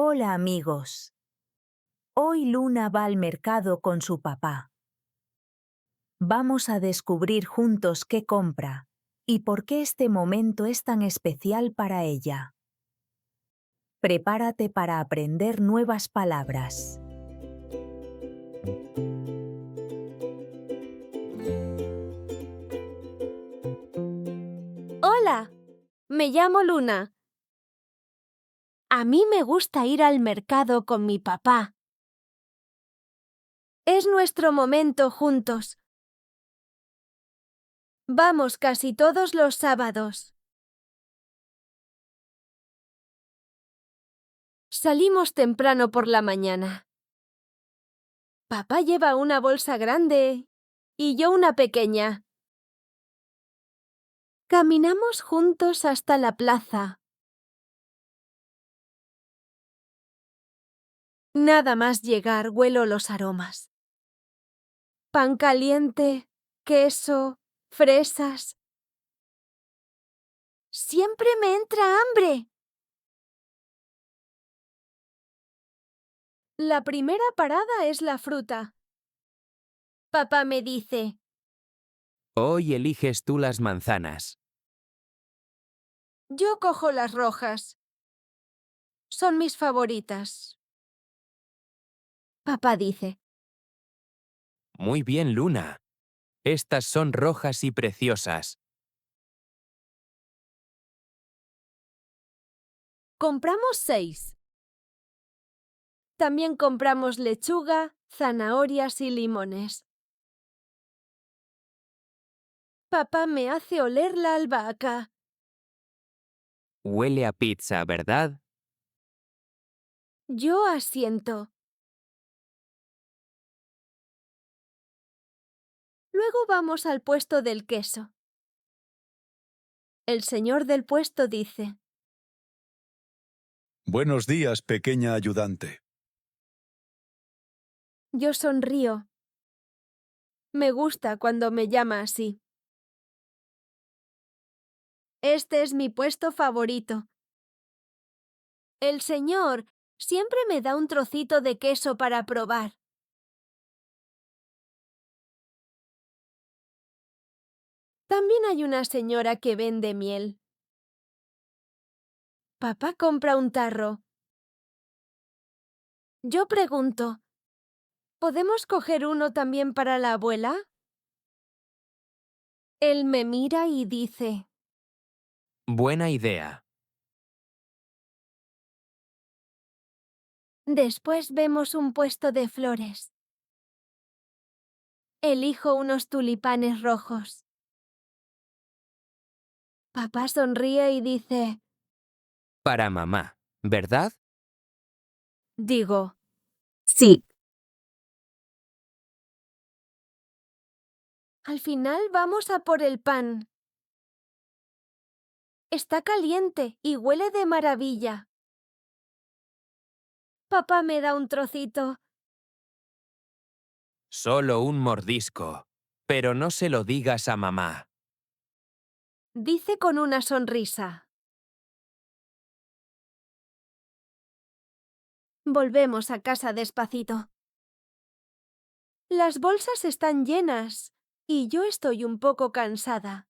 Hola amigos. Hoy Luna va al mercado con su papá. Vamos a descubrir juntos qué compra y por qué este momento es tan especial para ella. Prepárate para aprender nuevas palabras. Hola, me llamo Luna. A mí me gusta ir al mercado con mi papá. Es nuestro momento juntos. Vamos casi todos los sábados. Salimos temprano por la mañana. Papá lleva una bolsa grande y yo una pequeña. Caminamos juntos hasta la plaza. Nada más llegar huelo los aromas. Pan caliente, queso, fresas. Siempre me entra hambre. La primera parada es la fruta. Papá me dice, Hoy eliges tú las manzanas. yo cojo las rojas. Son mis favoritas. Papá dice, Muy bien, Luna. Estas son rojas y preciosas. compramos 6. También compramos lechuga, zanahorias y limones. Papá me hace oler la albahaca. Huele a pizza, ¿verdad? Yo asiento. Luego vamos al puesto del queso. El señor del puesto dice, Buenos días, pequeña ayudante. yo sonrío. Me gusta cuando me llama así. Este es mi puesto favorito. El señor siempre me da un trocito de queso para probar. También hay una señora que vende miel. Papá compra un tarro. Yo pregunto, ¿podemos coger uno también para la abuela? Él me mira y dice, Buena idea. después vemos un puesto de flores. Elijo unos tulipanes rojos. Papá sonríe y dice, Para mamá, ¿verdad? digo, sí. Al final vamos a por el pan. Está caliente y huele de maravilla. Papá me da un trocito. Solo un mordisco. Pero no se lo digas a mamá. Dice con una sonrisa. Volvemos a casa despacito. Las bolsas están llenas y yo estoy un poco cansada.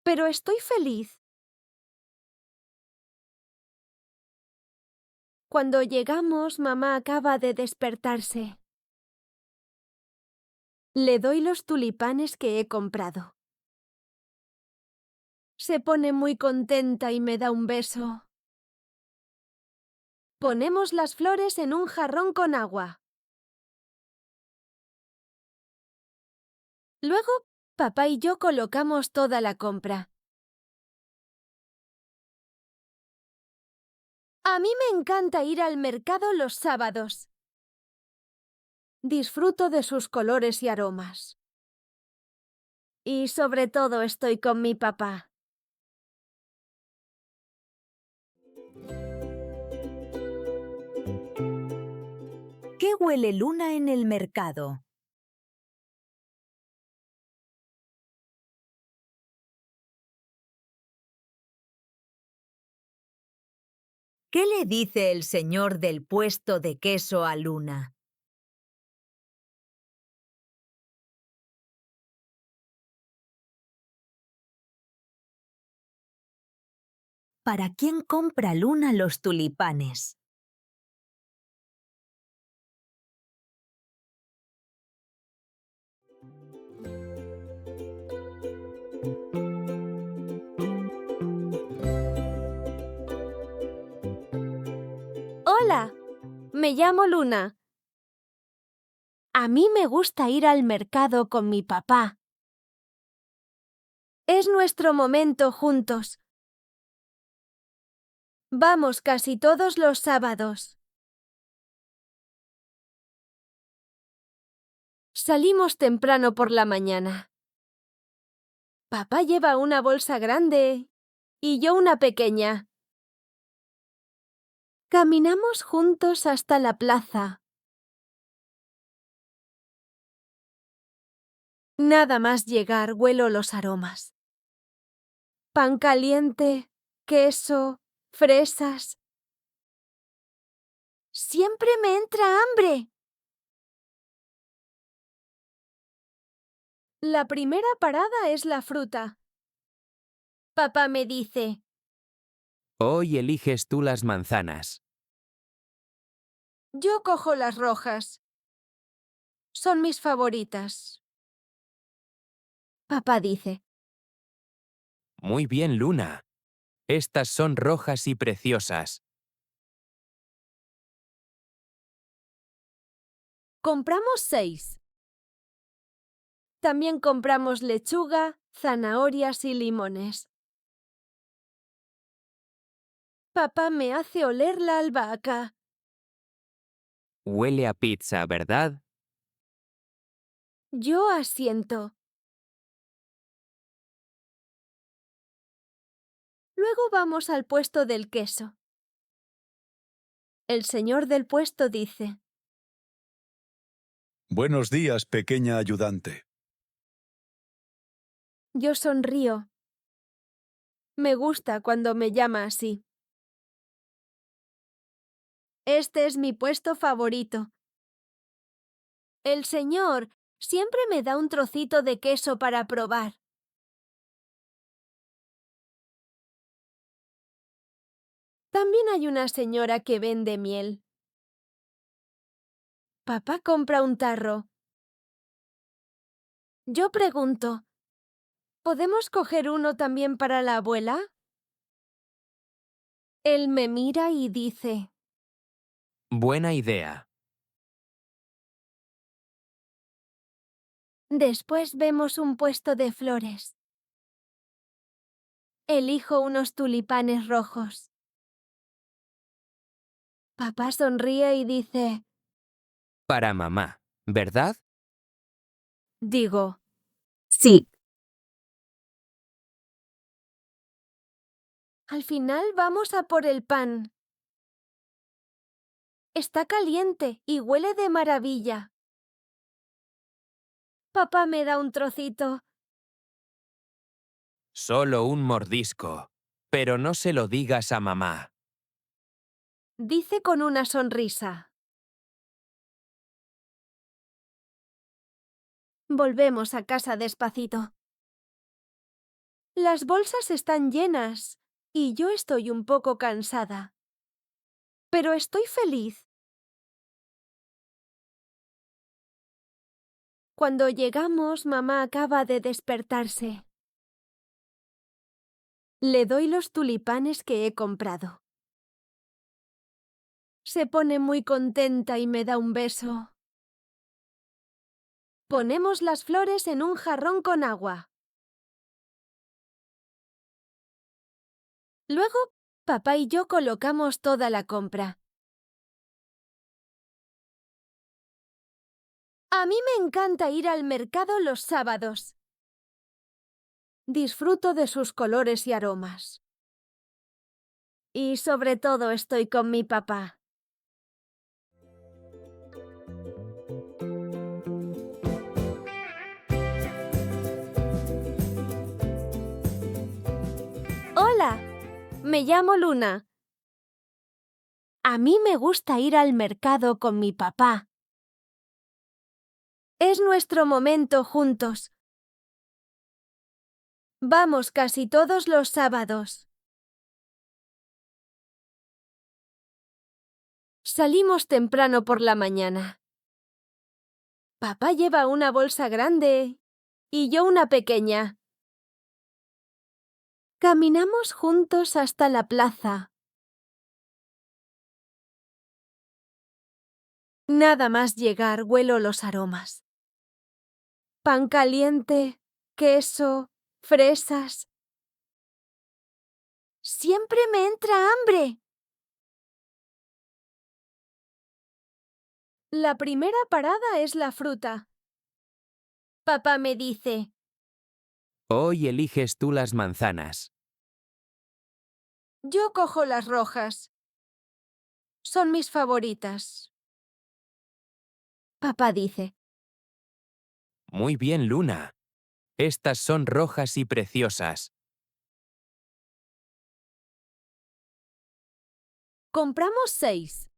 Pero estoy feliz. Cuando llegamos, mamá acaba de despertarse. Le doy los tulipanes que he comprado. Se pone muy contenta y me da un beso. Ponemos las flores en un jarrón con agua. Luego, papá y yo colocamos toda la compra. A mí me encanta ir al mercado los sábados. Disfruto de sus colores y aromas. Y sobre todo estoy con mi papá. ¿Qué huele Luna en el mercado? ¿Qué le dice el señor del puesto de queso a Luna? ¿Para quién compra Luna los tulipanes? Hola, me llamo Luna. A mí me gusta ir al mercado con mi papá. Es nuestro momento juntos. Vamos casi todos los sábados. Salimos temprano por la mañana. Papá lleva una bolsa grande y yo una pequeña. Caminamos juntos hasta la plaza. Nada más llegar huelo los aromas. Pan caliente, queso, fresas. Siempre me entra hambre. La primera parada es la fruta. Papá me dice, Hoy eliges tú las manzanas. yo cojo las rojas. Son mis favoritas. Papá dice, Muy bien, Luna. Estas son rojas y preciosas. compramos 6. También compramos lechuga, zanahorias y limones. Papá me hace oler la albahaca. Huele a pizza, ¿verdad? Yo asiento. Luego vamos al puesto del queso. El señor del puesto dice, Buenos días, pequeña ayudante. yo sonrío. Me gusta cuando me llama así. Este es mi puesto favorito. El señor siempre me da un trocito de queso para probar. También hay una señora que vende miel. Papá compra un tarro. Yo pregunto, ¿podemos coger uno también para la abuela? Él me mira y dice, Buena idea. después vemos un puesto de flores. Elijo unos tulipanes rojos. Papá sonríe y dice, Para mamá, ¿verdad? digo, sí. Al final vamos a por el pan. Está caliente y huele de maravilla. Papá me da un trocito. Solo un mordisco. Pero no se lo digas a mamá. Dice con una sonrisa. Volvemos a casa despacito. Las bolsas están llenas y yo estoy un poco cansada. Pero estoy feliz. Cuando llegamos, mamá acaba de despertarse. Le doy los tulipanes que he comprado. Se pone muy contenta y me da un beso. Ponemos las flores en un jarrón con agua. Luego, papá y yo colocamos toda la compra. A mí me encanta ir al mercado los sábados. Disfruto de sus colores y aromas. Y sobre todo estoy con mi papá. Hola, me llamo Luna. A mí me gusta ir al mercado con mi papá. Es nuestro momento juntos. Vamos casi todos los sábados. Salimos temprano por la mañana. Papá lleva una bolsa grande y yo una pequeña. Caminamos juntos hasta la plaza. Nada más llegar huelo los aromas. Pan caliente, queso, fresas. Siempre me entra hambre. La primera parada es la fruta. Papá me dice, Hoy eliges tú las manzanas. yo cojo las rojas. Son mis favoritas. Papá dice, Muy bien, Luna. Estas son rojas y preciosas. compramos 6.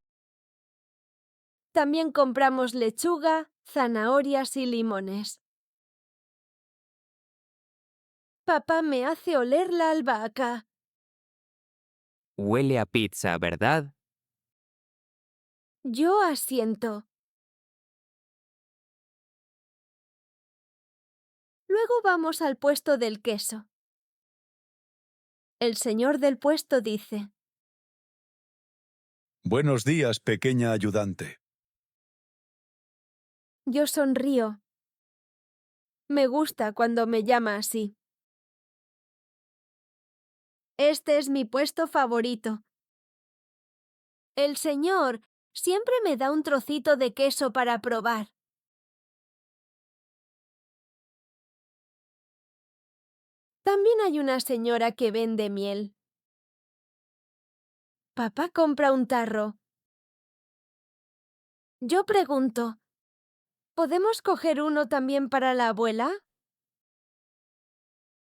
También compramos lechuga, zanahorias y limones. Papá me hace oler la albahaca. Huele a pizza, ¿verdad? Yo asiento. Luego vamos al puesto del queso. El señor del puesto dice, Buenos días, pequeña ayudante. yo sonrío. Me gusta cuando me llama así. Este es mi puesto favorito. El señor siempre me da un trocito de queso para probar. También hay una señora que vende miel. Papá compra un tarro. Yo pregunto, ¿podemos coger uno también para la abuela?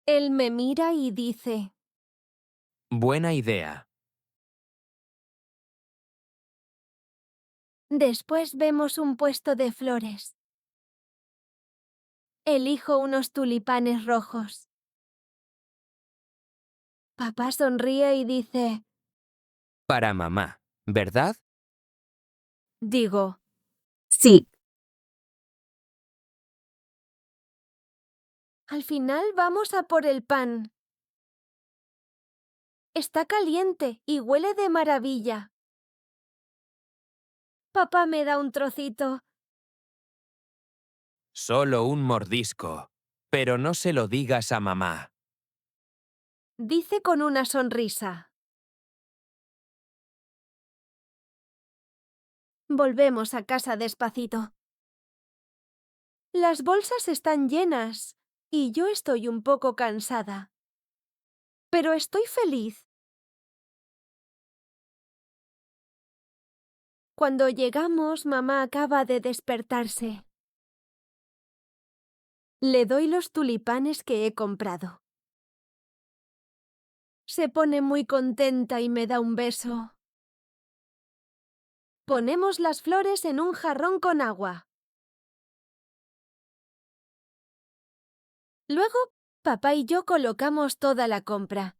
Él me mira y dice, Buena idea. después vemos un puesto de flores. Elijo unos tulipanes rojos. Papá sonríe y dice, Para mamá, ¿verdad? digo, sí. Al final vamos a por el pan. Está caliente y huele de maravilla. Papá me da un trocito. Solo un mordisco. Pero no se lo digas a mamá. Dice con una sonrisa. Volvemos a casa despacito. Las bolsas están llenas y yo estoy un poco cansada. Pero estoy feliz. Cuando llegamos, mamá acaba de despertarse. Le doy los tulipanes que he comprado. Se pone muy contenta y me da un beso. Ponemos las flores en un jarrón con agua. Luego, papá y yo colocamos toda la compra.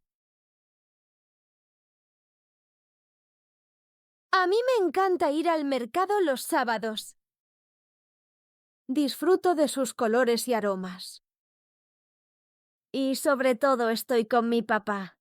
A mí me encanta ir al mercado los sábados. Disfruto de sus colores y aromas. Y sobre todo estoy con mi papá.